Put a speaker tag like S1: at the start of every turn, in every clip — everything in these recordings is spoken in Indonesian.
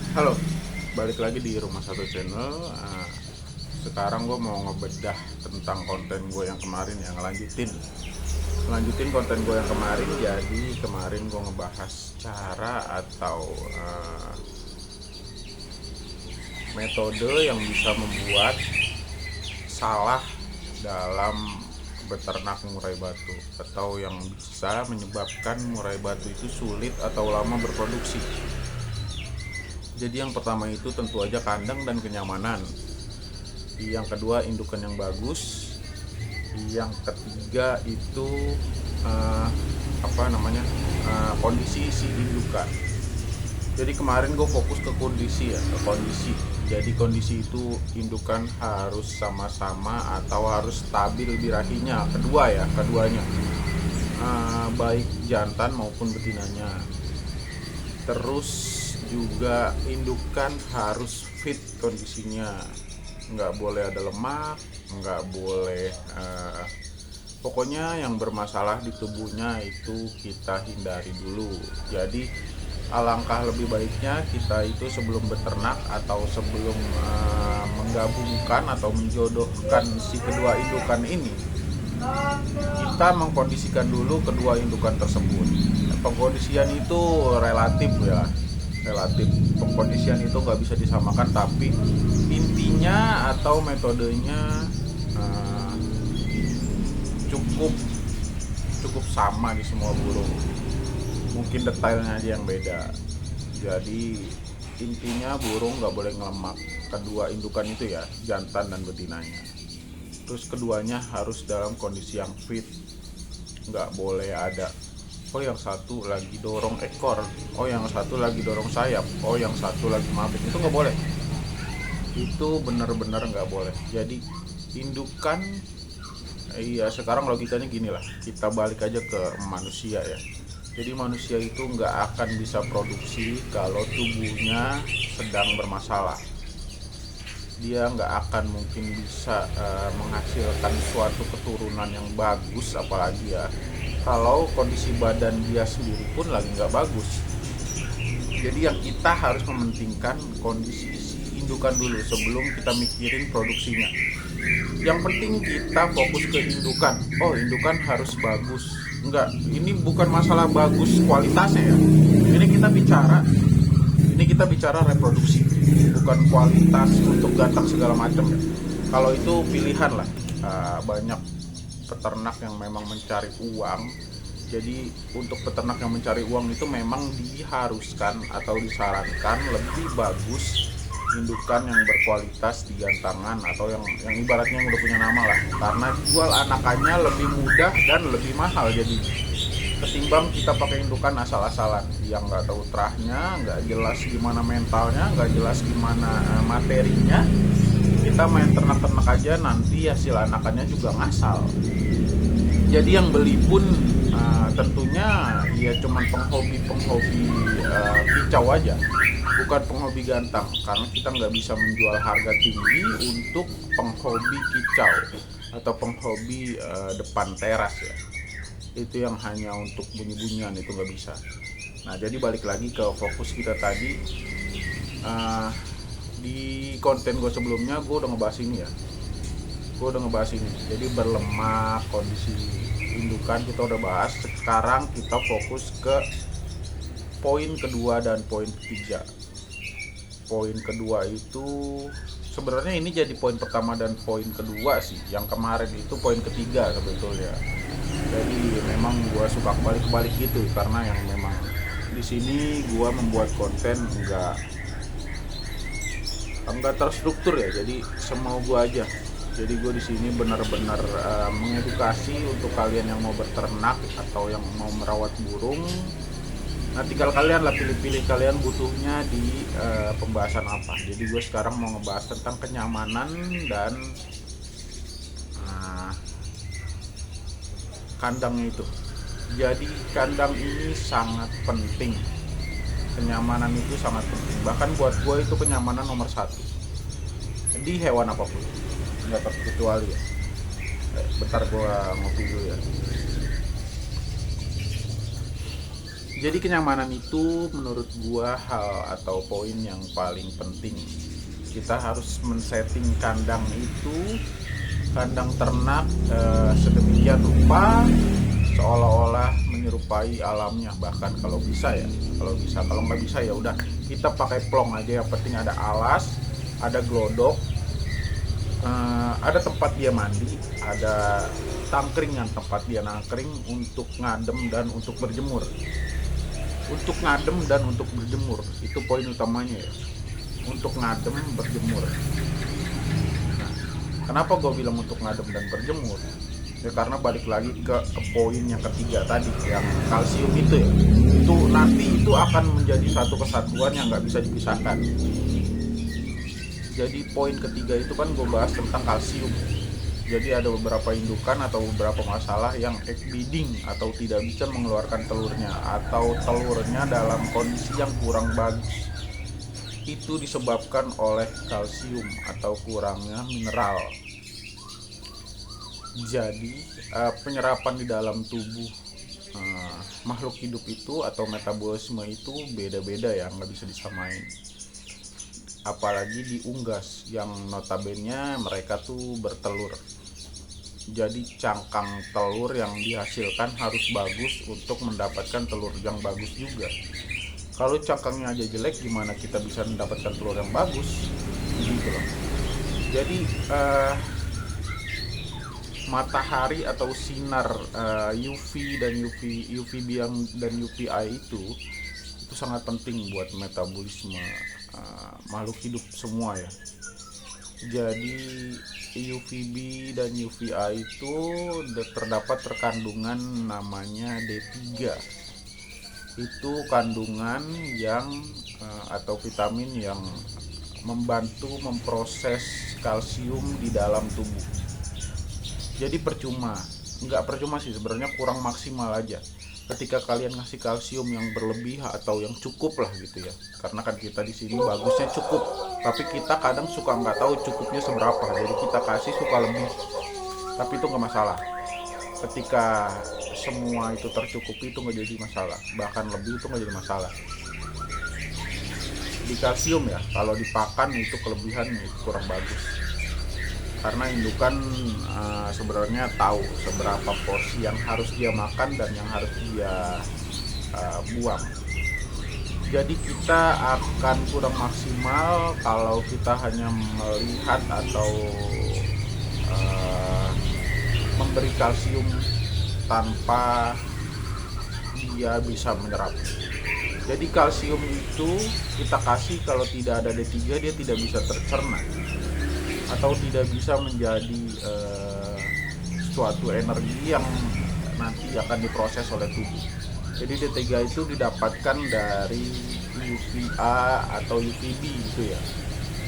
S1: Halo, balik lagi di Rumah Satu Channel. Sekarang gue mau ngebedah tentang konten gue yang kemarin, yang ngelanjutin konten gue yang kemarin. Jadi kemarin gue ngebahas cara atau metode yang bisa membuat salah dalam beternak murai batu, atau yang bisa menyebabkan murai batu itu sulit atau lama berproduksi. Jadi yang pertama itu tentu aja kandang dan kenyamanan. Yang kedua indukan yang bagus. Yang ketiga itu uh, kondisi si indukan. Jadi kemarin gue fokus ke kondisi ya, ke kondisi. Jadi kondisi itu indukan harus sama-sama atau harus stabil birahinya. Keduanya, baik jantan maupun betinanya. Terus juga indukan harus fit kondisinya, nggak boleh ada lemak, nggak boleh pokoknya yang bermasalah di tubuhnya itu kita hindari dulu. Jadi alangkah lebih baiknya kita itu sebelum beternak atau sebelum menggabungkan atau menjodohkan si kedua indukan ini, kita mengkondisikan dulu kedua indukan tersebut. Pengkondisian itu relatif ya, relatif. Pengkondisian itu nggak bisa disamakan, tapi intinya atau metodenya uh, cukup cukup sama di semua burung, mungkin detailnya aja yang beda. Jadi intinya burung nggak boleh ngelemak, kedua indukan itu ya, jantan dan betinanya. Terus keduanya harus dalam kondisi yang fit, nggak boleh ada oh yang satu lagi dorong ekor, oh yang satu lagi dorong sayap, oh yang satu lagi mabuk. Itu nggak boleh, itu benar-benar nggak boleh. Jadi indukan, iya sekarang logikanya gini lah, kita balik aja ke manusia ya. Jadi manusia itu nggak akan bisa produksi kalau tubuhnya sedang bermasalah. Dia nggak akan mungkin bisa menghasilkan suatu keturunan yang bagus, apalagi ya kalau kondisi badan dia sendiri pun lagi nggak bagus. Jadi yang kita harus mementingkan kondisi indukan dulu sebelum kita mikirin produksinya. Yang penting kita fokus ke indukan. Oh, indukan harus bagus. Enggak, ini bukan masalah bagus kualitasnya ya. Ini kita bicara reproduksi, bukan kualitas untuk ganteng segala macam ya. Kalau itu pilihan lah. Banyak peternak yang memang mencari uang. Jadi untuk peternak yang mencari uang itu memang diharuskan atau disarankan lebih bagus indukan yang berkualitas di gantangan, atau yang ibaratnya yang udah punya nama lah, karena jual anakannya lebih mudah dan lebih mahal. Jadi ketimbang kita pakai indukan asal-asalan yang nggak tahu terahnya, nggak jelas gimana mentalnya, nggak jelas gimana materinya, kita main ternak-ternak aja nanti hasil anakannya juga ngasal. Jadi yang beli pun tentunya ya cuman penghobi kicau aja, bukan penghobi gantang, karena kita nggak bisa menjual harga tinggi untuk penghobi kicau atau penghobi depan teras ya. Itu yang hanya untuk bunyi-bunyian, itu nggak bisa. Nah jadi balik lagi ke fokus kita tadi. Di konten gue sebelumnya gue udah ngebahas ini ya, jadi berlemak, kondisi indukan kita udah bahas. Sekarang kita fokus ke poin kedua dan poin ketiga. Poin kedua itu sebenarnya ini jadi poin pertama dan poin kedua sih. Yang kemarin itu poin ketiga sebetulnya. Jadi memang gue suka kebalik-balik gitu, karena yang memang di sini gue membuat konten enggak terstruktur ya. Jadi semau gue aja. Jadi gue di sini benar-benar mengedukasi untuk kalian yang mau beternak atau yang mau merawat burung. Nah tinggal kalian lah pilih-pilih kalian butuhnya di pembahasan apa. Jadi gue sekarang mau ngebahas tentang kenyamanan dan kandang itu. Jadi kandang ini sangat penting. Kenyamanan itu sangat penting. Bahkan buat gue itu kenyamanan nomor satu di hewan apapun, nggak terkecuali ya. Bentar gue ngopi dulu ya. Jadi kenyamanan itu menurut gua hal atau poin yang paling penting. Kita harus men-setting kandang itu, kandang ternak sedemikian rupa seolah-olah menyerupai alamnya. Bahkan kalau bisa ya, kalau nggak bisa ya udah kita pakai plong aja, yang penting ada alas, ada glodok, ada tempat dia mandi, ada tangkringan tempat dia nangkring untuk ngadem dan untuk berjemur. Untuk ngadem dan untuk berjemur itu poin utamanya ya. Untuk ngadem berjemur. Nah, kenapa gue bilang untuk ngadem dan berjemur? Ya karena balik lagi ke poin yang ketiga tadi, yang kalsium itu ya. Itu nanti itu akan menjadi satu kesatuan yang nggak bisa dipisahkan. Jadi poin ketiga itu kan gue bahas tentang kalsium. Jadi ada beberapa indukan atau beberapa masalah yang egg bedding atau tidak bisa mengeluarkan telurnya, atau telurnya dalam kondisi yang kurang bagus. Itu disebabkan oleh kalsium atau kurangnya mineral. Jadi penyerapan di dalam tubuh makhluk hidup itu atau metabolisme itu beda-beda ya, nggak bisa disamain. Apalagi di unggas yang notabene mereka tuh bertelur. Jadi cangkang telur yang dihasilkan harus bagus untuk mendapatkan telur yang bagus juga. Kalau cangkangnya aja jelek, gimana kita bisa mendapatkan telur yang bagus? Gitu loh. Jadi matahari atau sinar UV dan UVB dan UVA itu sangat penting buat metabolisme makhluk hidup semua ya. Jadi UVB dan UVA itu terdapat terkandungan namanya D3. Itu kandungan yang atau vitamin yang membantu memproses kalsium di dalam tubuh. Jadi nggak percuma sih sebenarnya, kurang maksimal aja ketika kalian ngasih kalsium yang berlebih atau yang cukup lah gitu ya. Karena kan kita di sini bagusnya cukup, tapi kita kadang suka nggak tahu cukupnya seberapa, jadi kita kasih suka lebih, tapi itu nggak masalah. Ketika semua itu tercukupi itu nggak jadi masalah, bahkan lebih itu nggak jadi masalah. Di kalsium ya, kalau dipakan itu kelebihan itu kurang bagus. Karena indukan sebenarnya tahu seberapa porsi yang harus dia makan dan yang harus dia buang. Jadi kita akan kurang maksimal kalau kita hanya melihat atau memberi kalsium tanpa dia bisa menyerap. Jadi kalsium itu kita kasih, kalau tidak ada D3 dia tidak bisa tercerna atau tidak bisa menjadi suatu energi yang nanti akan diproses oleh tubuh. Jadi D3 itu didapatkan dari UVA atau UVB itu ya,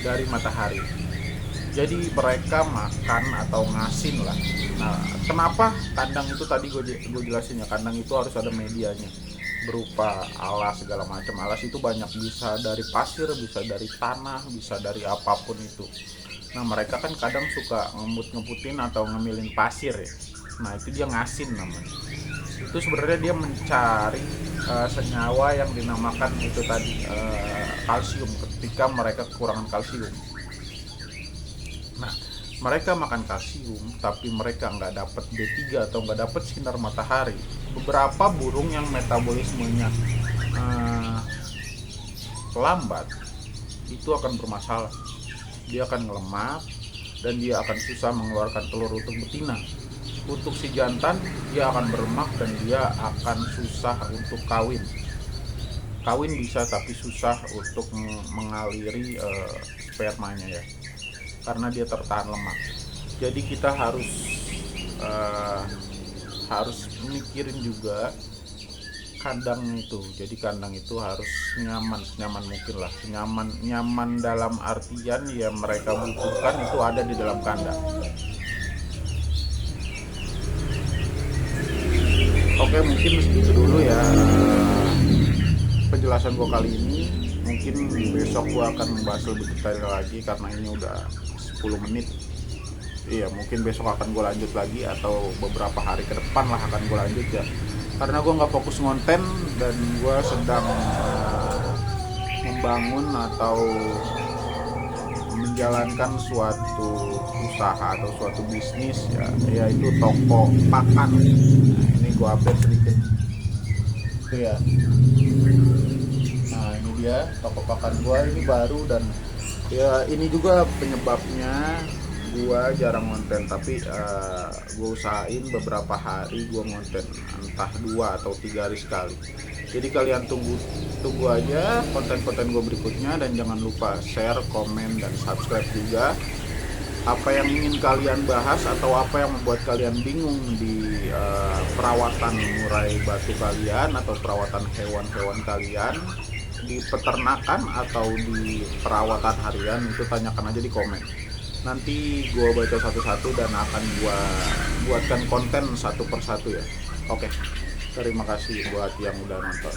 S1: dari matahari. Jadi mereka makan atau ngasin lah. Nah, kenapa kandang itu tadi gue jelasin ya, kandang itu harus ada medianya berupa alas segala macam. Alas itu banyak, bisa dari pasir, bisa dari tanah, bisa dari apapun itu. Nah mereka kan kadang suka ngemputin atau ngemilin pasir ya. Nah itu dia ngasin namanya. Itu sebenarnya dia mencari senyawa yang dinamakan itu tadi kalsium ketika mereka kekurangan kalsium. Nah mereka makan kalsium tapi mereka nggak dapat D3 atau nggak dapat sinar matahari. Beberapa burung yang metabolismenya lambat itu akan bermasalah. Dia akan ngelemak dan dia akan susah mengeluarkan telur untuk betina. Untuk si jantan dia akan berlemak dan dia akan susah untuk kawin. Kawin bisa tapi susah untuk mengaliri spermanya ya, karena dia tertahan lemak. Jadi kita harus mikirin juga kandang itu. Jadi kandang itu harus nyaman mungkin lah, nyaman dalam artian ya mereka butuhkan itu ada di dalam kandang. Oke, mungkin segitu dulu ya penjelasan gua kali ini. Mungkin besok gua akan membahas lebih detail lagi karena ini udah 10 menit. Iya, mungkin besok akan gua lanjut lagi atau beberapa hari ke depan lah akan gua lanjut ya. karena gue nggak fokus ngonten dan gue sedang membangun atau menjalankan suatu usaha atau suatu bisnis ya, yaitu toko pakan. Nah, ini gue update sedikit tuh ya. Nah ini dia toko pakan gue, ini baru, dan ya ini juga penyebabnya gue jarang konten, tapi gue usahain beberapa hari gue konten, entah 2 atau 3 hari sekali. Jadi kalian tunggu aja konten-konten gue berikutnya, dan jangan lupa share, komen, dan subscribe juga. Apa yang ingin kalian bahas atau apa yang membuat kalian bingung di perawatan murai batu kalian atau perawatan hewan-hewan kalian di peternakan atau di perawatan harian, itu tanyakan aja di komen. Nanti gue baca satu-satu dan akan gue buatkan konten satu persatu ya. Oke, terima kasih buat yang udah nonton.